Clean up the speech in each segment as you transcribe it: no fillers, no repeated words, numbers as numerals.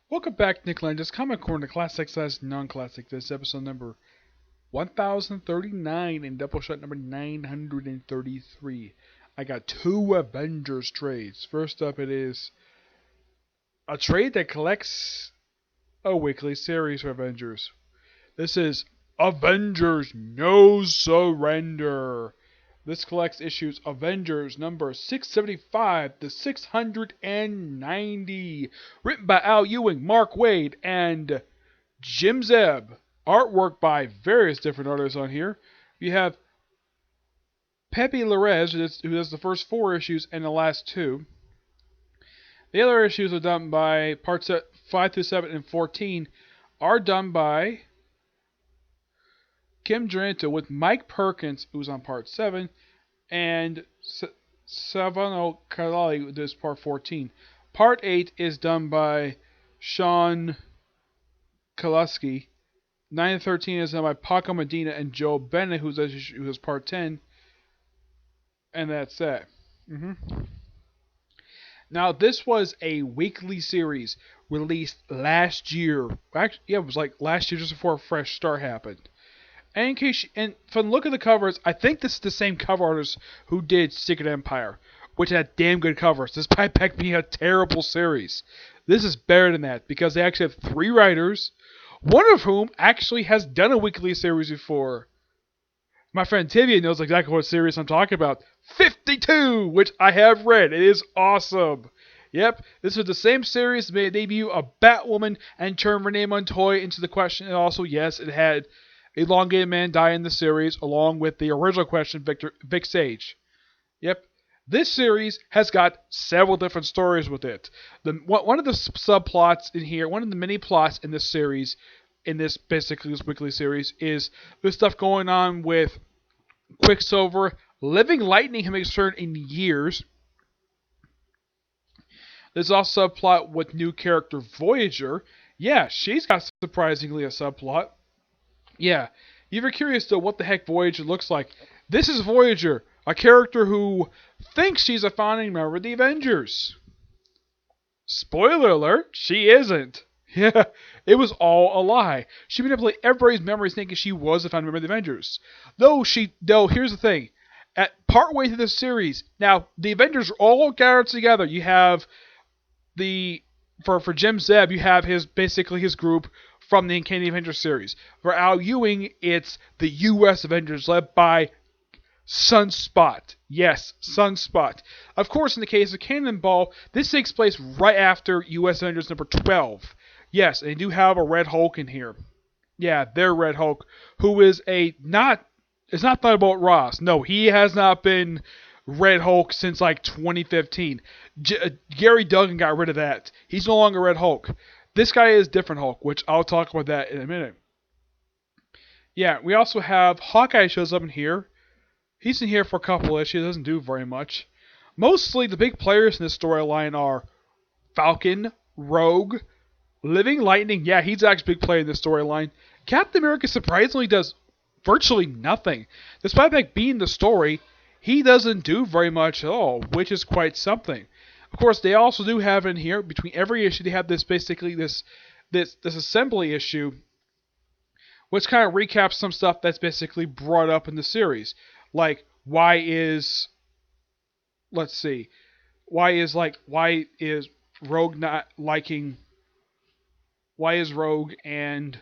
Welcome back, Nick Lenz, Comic Corner, Classic / Non-Classic. This is episode number 1039 and Doubleshot number 933. I got two Avengers trades. First up, it is a trade that collects a weekly series for Avengers. This is Avengers No Surrender. This collects issues Avengers number 675 to 690. Written by Al Ewing, Mark Waid, and Jim Zeb. Artwork by various different artists on here. You have Pepe Larez, who does the first 4 issues and the last 2. The other issues are done by parts 5 through 7 and 14 are done by Kim Dranto with Mike Perkins, who's on part 7, and Savano Kalali, who does part 14. Part 8 is done by Sean Kalaski. 9 and 13 is done by Paco Medina and Joe Bennett, who does part 10. And that's that. Now, this was a weekly series released last year. Actually, yeah, it was like last year, just before a fresh start happened. And from the look of the covers, I think this is the same cover artist who did Secret Empire, which had damn good covers, despite Peck being a terrible series. This is better than that, because they actually have 3 writers, one of whom actually has done a weekly series before. My friend Tivia knows exactly what series I'm talking about. 52, which I have read. It is awesome. Yep, this was the same series that made a debut of Batwoman and turned Renee Montoya into the Question. And also, yes, it had Elongated Man die in the series, along with the original Question, Vic Sage. Yep, this series has got several different stories with it. One of the subplots in here, one of the mini plots in this series, this weekly series, is there's stuff going on with Quicksilver living Lightning having returned in years. There's also a plot with new character Voyager. Yeah, she's got surprisingly a subplot. Yeah, if you're curious though what the heck Voyager looks like, this is Voyager, a character who thinks she's a founding member of the Avengers. Spoiler alert, she isn't. Yeah, it was all a lie. She manipulated everybody's memories thinking she was a founding member of the Avengers. Though, here's the thing. At partway through this series, now, the Avengers are all gathered together. You have for Jim Zeb, you have his group from the Uncanny Avengers series. For Al Ewing, it's the U.S. Avengers led by Sunspot. Yes, Sunspot. Of course, in the case of Cannonball, this takes place right after U.S. Avengers number 12. Yes, and they do have a Red Hulk in here. Yeah, their Red Hulk, who is it's not Thunderbolt Ross. No, he has not been Red Hulk since like 2015. Gary Duggan got rid of that. He's no longer Red Hulk. This guy is different Hulk, which I'll talk about that in a minute. Yeah, we also have Hawkeye shows up in here. He's in here for a couple issues, doesn't do very much. Mostly the big players in this storyline are Falcon, Rogue, Living Lightning. Yeah, he's actually a big player in this storyline. Captain America surprisingly does virtually nothing. Despite being the story, he doesn't do very much at all, which is quite something. Of course, they also do have in here, between every issue, they have this assembly issue, which kind of recaps some stuff that's basically brought up in the series. Like, why is Rogue not liking, why is Rogue and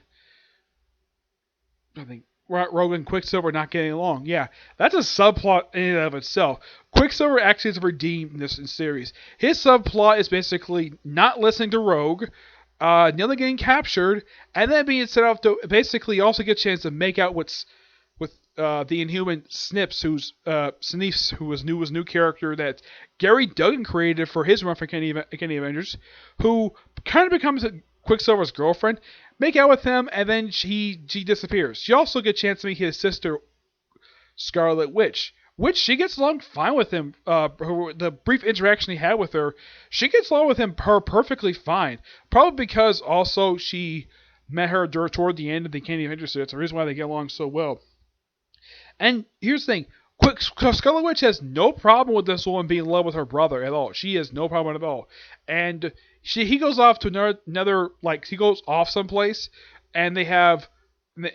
Rogue and Quicksilver not getting along? Yeah, that's a subplot in and of itself. Quicksilver actually is redeemed in this series. His subplot is basically not listening to Rogue, nearly getting captured, and then being set up to basically also get a chance to make out with the Inhuman Snips, Snips, who was new character that Gary Duggan created for his run for Kenny Avengers, who kind of becomes Quicksilver's girlfriend. Make out with him, and then she disappears. She also gets a chance to meet his sister, Scarlet Witch, which she gets along fine with him. The brief interaction he had with her, she gets along with him perfectly fine. Probably because also she met her toward the end of the Candy Avengers series. That's the reason why they get along so well. And here's the thing. Scarlet Witch has no problem with this woman being in love with her brother at all. She has no problem at all. And he goes off to another like he goes off someplace, and they have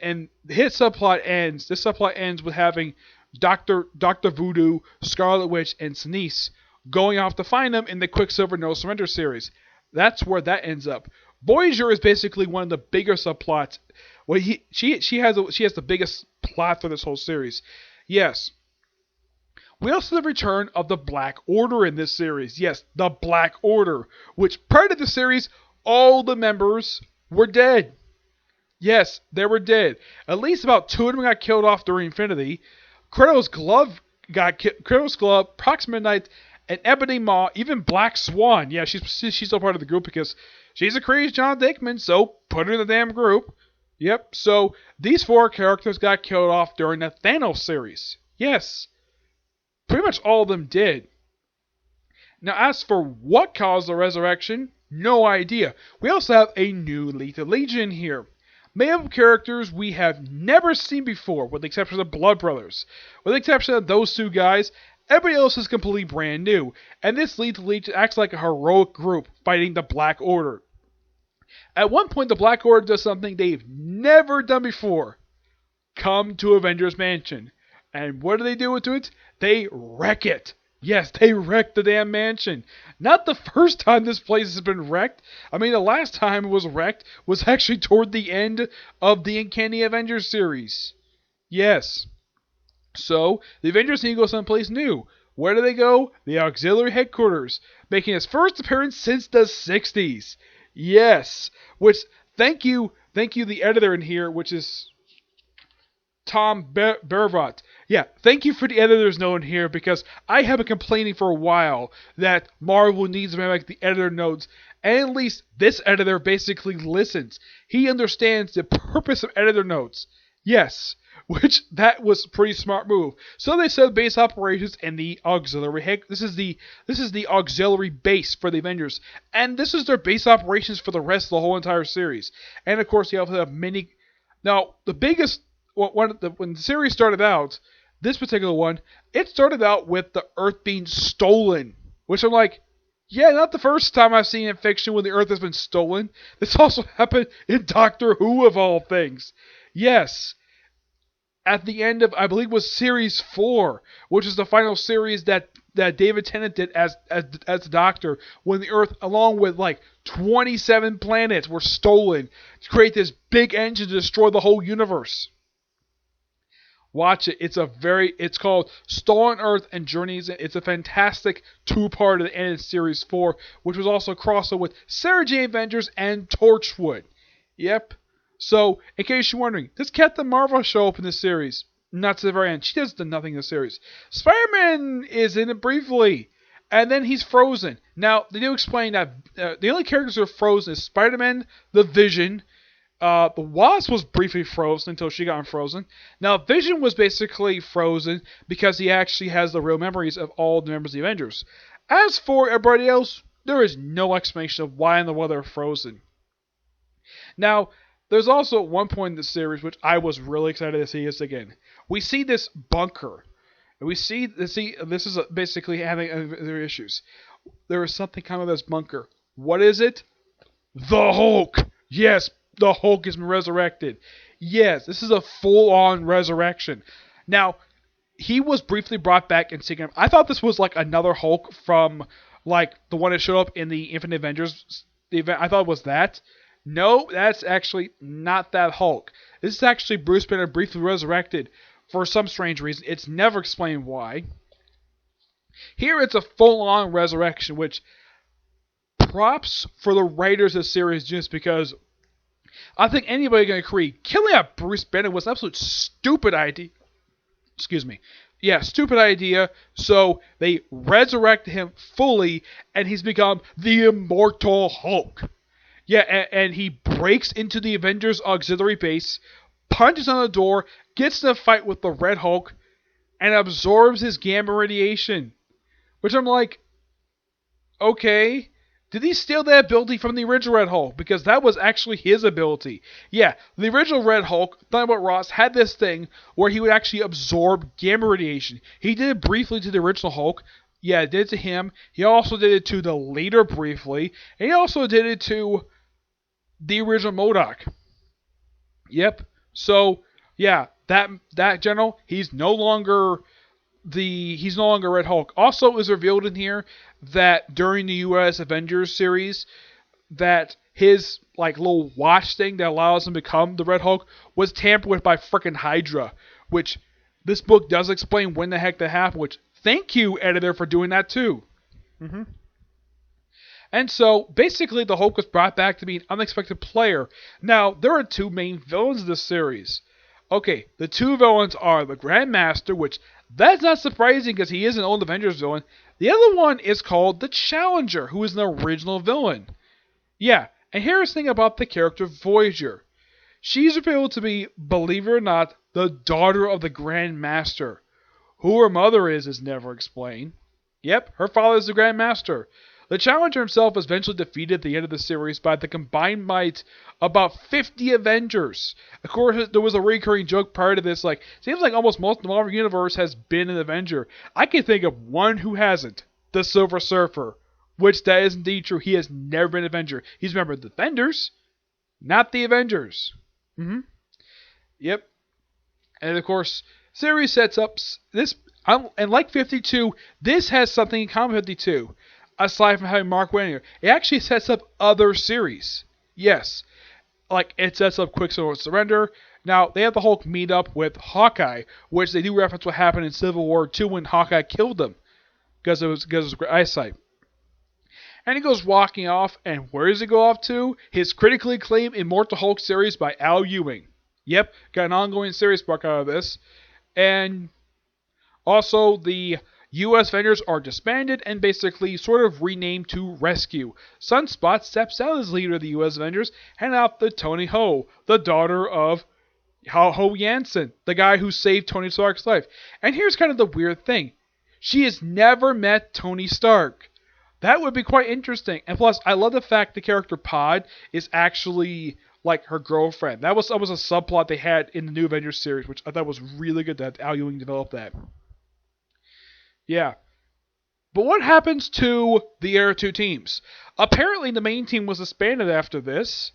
and his subplot ends. This subplot ends with having Doctor Voodoo, Scarlet Witch, and Sinise going off to find them in the Quicksilver No Surrender series. That's where that ends up. Voyager is basically one of the bigger subplots. Well, she has the biggest plot for this whole series. Yes. We also have the return of the Black Order in this series. Yes, the Black Order, which prior to the series, all the members were dead. Yes, they were dead. At least about 2 of them got killed off during Infinity. Kratos' glove got killed. Kratos' glove, Proxima Knight, and Ebony Maw, even Black Swan. Yeah, she's still part of the group because she's a crazy John Dickman, so put her in the damn group. Yep, so these 4 characters got killed off during the Thanos series. Yes. Pretty much all of them did. Now, as for what caused the resurrection, no idea. We also have a new Lethal Legion here. Made up of characters we have never seen before, with the exception of the Blood Brothers. With the exception of those 2 guys, everybody else is completely brand new. And this Lethal Legion acts like a heroic group fighting the Black Order. At one point, the Black Order does something they've never done before. Come to Avengers Mansion. And what do they do to it? They wreck it. Yes, they wrecked the damn mansion. Not the first time this place has been wrecked. I mean, the last time it was wrecked was actually toward the end of the Uncanny Avengers series. Yes. So, the Avengers need to go someplace new. Where do they go? The Auxiliary Headquarters, making its first appearance since the 60s. Yes. Which, thank you, the editor in here, which is Tom Bervat. Yeah, thank you for the editor's note in here, because I have been complaining for a while that Marvel needs to make the editor notes, and at least this editor basically listens. He understands the purpose of editor notes. Yes, which that was a pretty smart move. So they set base operations in the auxiliary this is the auxiliary base for the Avengers, and this is their base operations for the rest of the whole entire series. And of course, you also have many. Now, the biggest when the series started out, this particular one, it started out with the Earth being stolen, which I'm like, yeah, not the first time I've seen in fiction when the Earth has been stolen. This also happened in Doctor Who, of all things. Yes. At the end of, I believe, was Series 4, which is the final series that David Tennant did as the Doctor, when the Earth, along with like 27 planets, were stolen to create this big engine to destroy the whole universe. Watch it. It's called Stolen Earth and Journeys. It's a fantastic 2-part of the end of Series 4, which was also a crossover with Sarah J. Avengers and Torchwood. Yep. So, in case you're wondering, does Captain Marvel show up in this series? Not to the very end. She does nothing in the series. Spider-Man is in it briefly, and then he's frozen. Now, they do explain that the only characters who are frozen is Spider-Man, the Vision. The Wasp was briefly frozen until she got unfrozen. Now, Vision was basically frozen because he actually has the real memories of all the members of the Avengers. As for everybody else, there is no explanation of why in the world they're frozen. Now, there's also one point in the series which I was really excited to see this again. We see this bunker. And we see this is basically having other issues. There is something coming with this bunker. What is it? The Hulk! Yes, the Hulk has been resurrected. Yes, this is a full-on resurrection. Now, he was briefly brought back in Secret. I thought this was like another Hulk from like the one that showed up in the Infinite Avengers event. I thought it was that. No, that's actually not that Hulk. This is actually Bruce Banner briefly resurrected for some strange reason. It's never explained why. Here it's a full-on resurrection, which props for the writers of the series, just because I think anybody can agree killing out Bruce Banner was an absolute stupid idea. Excuse me. Yeah, stupid idea. So they resurrected him fully, and he's become the Immortal Hulk. Yeah, and he breaks into the Avengers auxiliary base, punches on the door, gets in a fight with the Red Hulk, and absorbs his gamma radiation. Which I'm like, okay. Did he steal that ability from the original Red Hulk? Because that was actually his ability. Yeah, the original Red Hulk, Thunderbolt Ross, had this thing where he would actually absorb gamma radiation. He did it briefly to the original Hulk. Yeah, it did it to him. He also did it to the leader briefly. And he also did it to the original MODOK. Yep. So, yeah, that general, he's no longer Red Hulk. Also, it was revealed in here that during the U.S. Avengers series, that his like little watch thing that allows him to become the Red Hulk was tampered with by frickin' Hydra, which this book does explain when the heck that happened. Which thank you, editor, for doing that too. And so, basically, the Hulk was brought back to be an unexpected player. Now, there are two main villains of this series. Okay, the two villains are the Grand Master, which that's not surprising because he is an old Avengers villain. The other one is called the Challenger, who is an original villain. Yeah, and here's the thing about the character Voyager. She's revealed to be, believe it or not, the daughter of the Grand Master. Who her mother is never explained. Yep, her father is the Grand Master. The Challenger himself was eventually defeated at the end of the series by the combined might of about 50 Avengers. Of course, there was a recurring joke prior to this, like, seems like almost most of the Marvel Universe has been an Avenger. I can think of one who hasn't, the Silver Surfer, which that is indeed true. He has never been an Avenger. He's a member of the Defenders, not the Avengers. Yep. And of course, series sets up this, and like 52, this has something in common with 52. Aside from having Mark Waid, it actually sets up other series. Yes. Like, it sets up Quicksilver No Surrender. Now, they have the Hulk meet up with Hawkeye, which they do reference what happened in Civil War II when Hawkeye killed him. Because of his eyesight. And he goes walking off, and where does he go off to? His critically acclaimed Immortal Hulk series by Al Ewing. Yep, got an ongoing series book out of this. And also, the U.S. Avengers are disbanded and basically sort of renamed to Rescue. Sunspot steps down as leader of the U.S. Avengers, handing out the Tony Ho, the daughter of Ho Jansen, the guy who saved Tony Stark's life. And here's kind of the weird thing. She has never met Tony Stark. That would be quite interesting. And plus, I love the fact the character Pod is actually like her girlfriend. That was a subplot they had in the new Avengers series, which I thought was really good that Al Ewing developed that. Yeah. But what happens to the other two teams? Apparently, the main team was disbanded after this.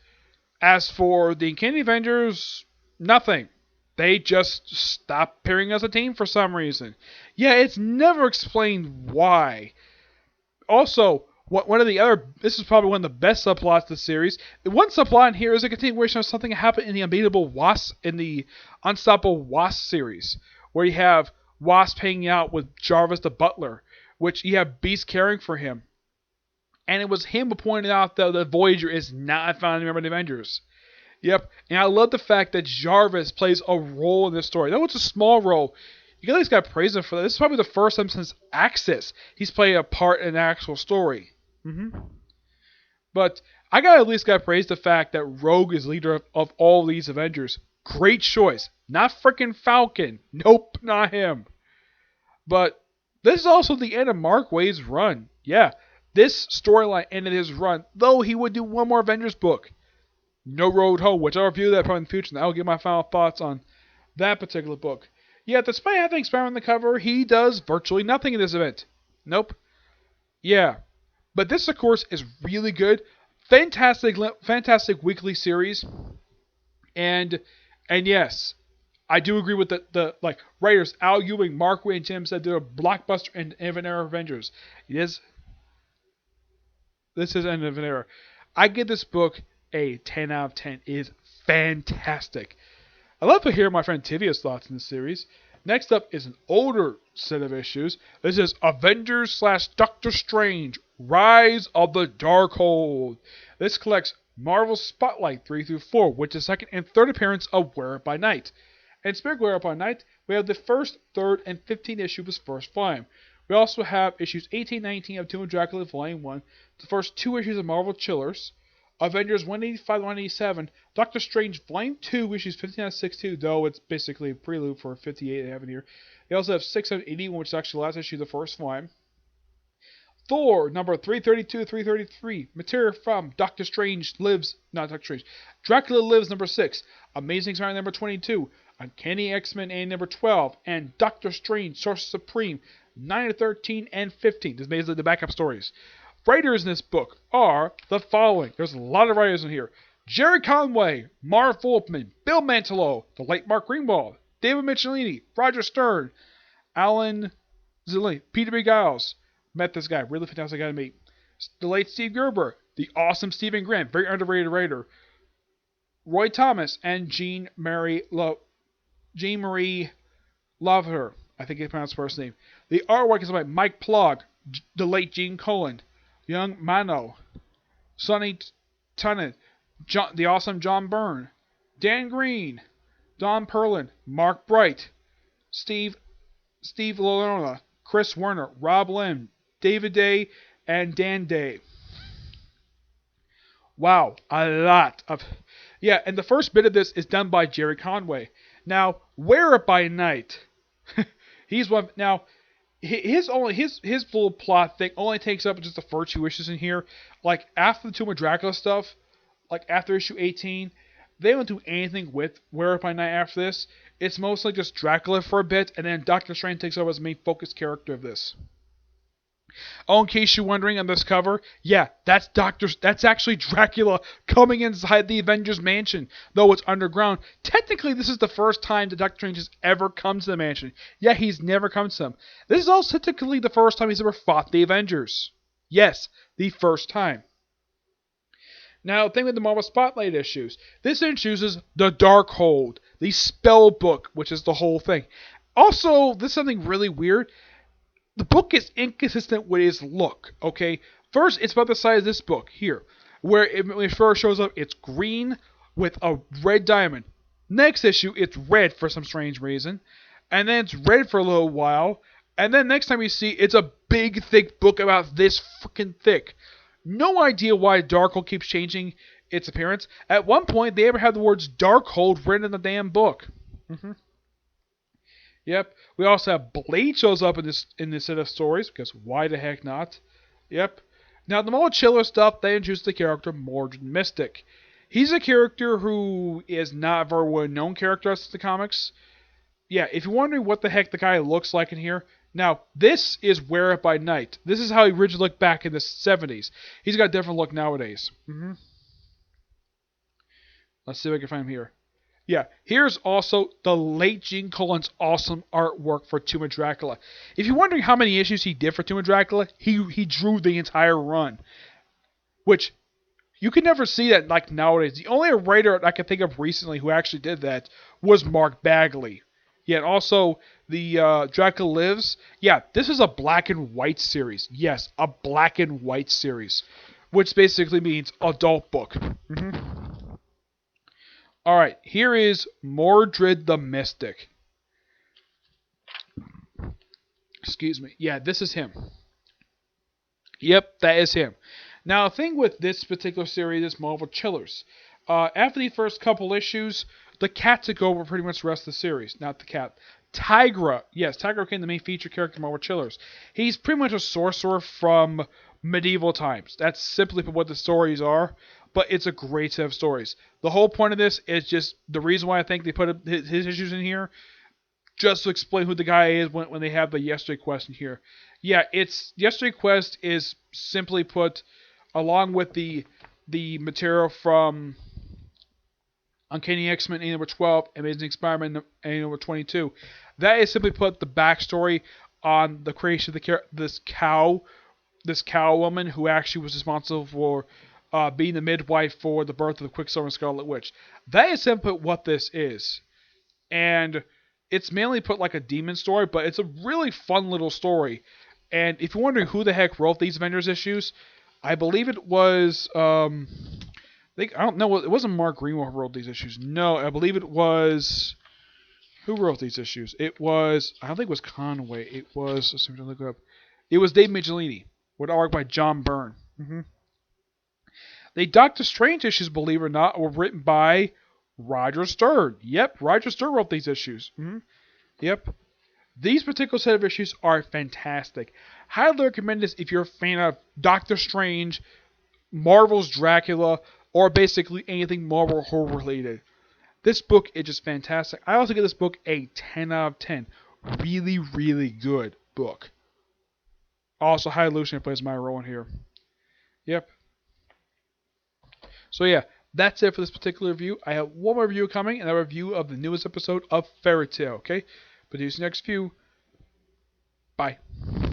As for the Uncanny Avengers, nothing. They just stopped appearing as a team for some reason. Yeah, it's never explained why. Also, one of the other, this is probably one of the best subplots of the series. The one subplot in here is a continuation of something that happened in the Unstoppable Wasp series, where you have Wasp hanging out with Jarvis the Butler, which you have Beast caring for him. And it was him who pointed out that the Voyager is not a founding member of the Avengers. Yep, and I love the fact that Jarvis plays a role in this story. Though it's a small role, you at least got to praise him for that. This is probably the first time since Axis he's played a part in an actual story. But I got at least got to praise the fact that Rogue is leader of all these Avengers. Great choice. Not freaking Falcon. Nope, not him. But this is also the end of Mark Waid's run. Yeah, this storyline ended his run, though he would do one more Avengers book. No Road Home, which I'll review that probably in the future, and I'll give my final thoughts on that particular book. Yeah, despite having Spider-Man on the cover, he does virtually nothing in this event. Nope. Yeah. But this, of course, is really good. Fantastic weekly series. And yes, I do agree with the writers, Al Ewing, Mark Waid, and Jim said they're a blockbuster and end of an era Avengers. This is end of an era. I give this book a 10 out of 10. It is fantastic. I'd love to hear my friend Tivia's thoughts in this series. Next up is an older set of issues. This is Avengers / Doctor Strange, Rise of the Darkhold. This collects Marvel Spotlight 3 through 4, which is the second and third appearance of Wear It By Night. And speaking of Wear It By Night, we have the first, third, and 15th issue of his first volume. We also have issues 18 and 19 of Touma Dracula Volume 1, the first two issues of Marvel Chillers, Avengers 185 and 187, Doctor Strange Volume 2, issues 15 and 62, though it's basically a prelude for 58 they have in here. They also have 681, which is actually the last issue of the first volume. Thor, number 332 333. Material from Doctor Strange Lives, not Doctor Strange. Dracula Lives, number 6. Amazing Spider-Man, number 22. Uncanny X-Men, A, number 12. And Doctor Strange, Sorcerer Supreme, 9 to 13 and 15. This is basically the backup stories. Writers in this book are the following. There's a lot of writers in here. Jerry Conway, Marv Wolfman, Bill Mantlo, the late Mark Greenwald, David Michelini, Roger Stern, Alan Zilli, Peter B. Giles. Met this guy, really fantastic guy to meet. The late Steve Gerber, the awesome Stephen Grant, very underrated writer. Roy Thomas and Jean Marie Loveher, I think he pronounced his first name. The artwork is by Mike Plog, the late Gene Colan, Young Mano, Sonny Tennant, the awesome John Byrne, Dan Green, Don Perlin, Mark Bright, Steve Lorna, Chris Werner, Rob Lim, David Day, and Dan Day. Wow, a lot of... Yeah, and the first bit of this is done by Jerry Conway. Now, Wear It By Night. He's one... Now, his little plot thing only takes up just the first 2 issues in here. Like, after the Touma Dracula stuff, like after issue 18, they don't do anything with Wear It By Night after this. It's mostly just Dracula for a bit, and then Doctor Strange takes over as the main focus character of this. Oh, in case you're wondering on this cover, yeah, that's actually Dracula coming inside the Avengers mansion, though it's underground. Technically, this is the first time that Doctor Strange has ever come to the mansion. Yeah, he's never come to them. This is also technically the first time he's ever fought the Avengers. Yes, the first time. Now, the thing with the Marvel Spotlight issues, this introduces the Darkhold, the spell book, which is the whole thing. Also, this is something really weird. The book is inconsistent with its look, okay? First, it's about the size of this book, here. When it first shows up, it's green with a red diamond. Next issue, it's red for some strange reason. And then it's red for a little while. And then next time you see, it's a big, thick book about this freaking thick. No idea why Darkhold keeps changing its appearance. At one point, they ever had the words Darkhold written in the damn book. Yep. We also have Blade shows up in this set of stories, because why the heck not? Yep. Now, the more chiller stuff, they introduce the character Mordred Mystic. He's a character who is not a very well-known character in the comics. Yeah, if you're wondering what the heck the guy looks like in here, now, this is Wear It By Night. This is how he originally looked back in the 70s. He's got a different look nowadays. Let's see if I can find him here. Yeah, here's also the late Gene Colan's awesome artwork for Touma Dracula. If you're wondering how many issues he did for Touma Dracula, he drew the entire run. Which, you can never see that like nowadays. The only writer I can think of recently who actually did that was Mark Bagley. Yeah, and also the Dracula Lives. Yeah, this is a black and white series. Yes, a black and white series. Which basically means adult book. Alright, here is Mordred the Mystic. Excuse me. Yeah, this is him. Yep, that is him. Now, the thing with this particular series is Marvel Chillers. After the first couple issues, the cat took over pretty much the rest of the series. Not the cat. Tigra. Yes, Tigra became the main feature character in Marvel Chillers. He's pretty much a sorcerer from medieval times. That's simply what the stories are. But it's a great set of stories. The whole point of this is just the reason why I think they put his issues in here, just to explain who the guy is when they have the Yesterday Quest in here. Yeah, Yesterday Quest is simply put, along with the material from Uncanny X-Men A number 12, Amazing Spider-Man A number 22. That is simply put the backstory on the creation of this cow woman who actually was responsible for being the midwife for the birth of the Quicksilver and Scarlet Witch. That is simply what this is. And it's mainly put like a demon story, but it's a really fun little story. And if you're wondering who the heck wrote these Avengers issues, I believe it was, I don't know, it wasn't Mark Greenwald who wrote these issues. No, I believe it was, who wrote these issues? It was, I don't think it was Conway. It was, let's see if I can look it up. It was Dave Michelini, with art by John Byrne. The Doctor Strange issues, believe it or not, were written by Roger Stern. Yep, Roger Stern wrote these issues. Yep. These particular set of issues are fantastic. Highly recommend this if you're a fan of Doctor Strange, Marvel's Dracula, or basically anything Marvel horror related. This book is just fantastic. I also give this book a 10 out of 10. Really, really good book. Also, High Lucian plays my role in here. Yep. So yeah, that's it for this particular review. I have one more review coming, and a review of the newest episode of Fairy Tail. Okay, but see you next view. Bye.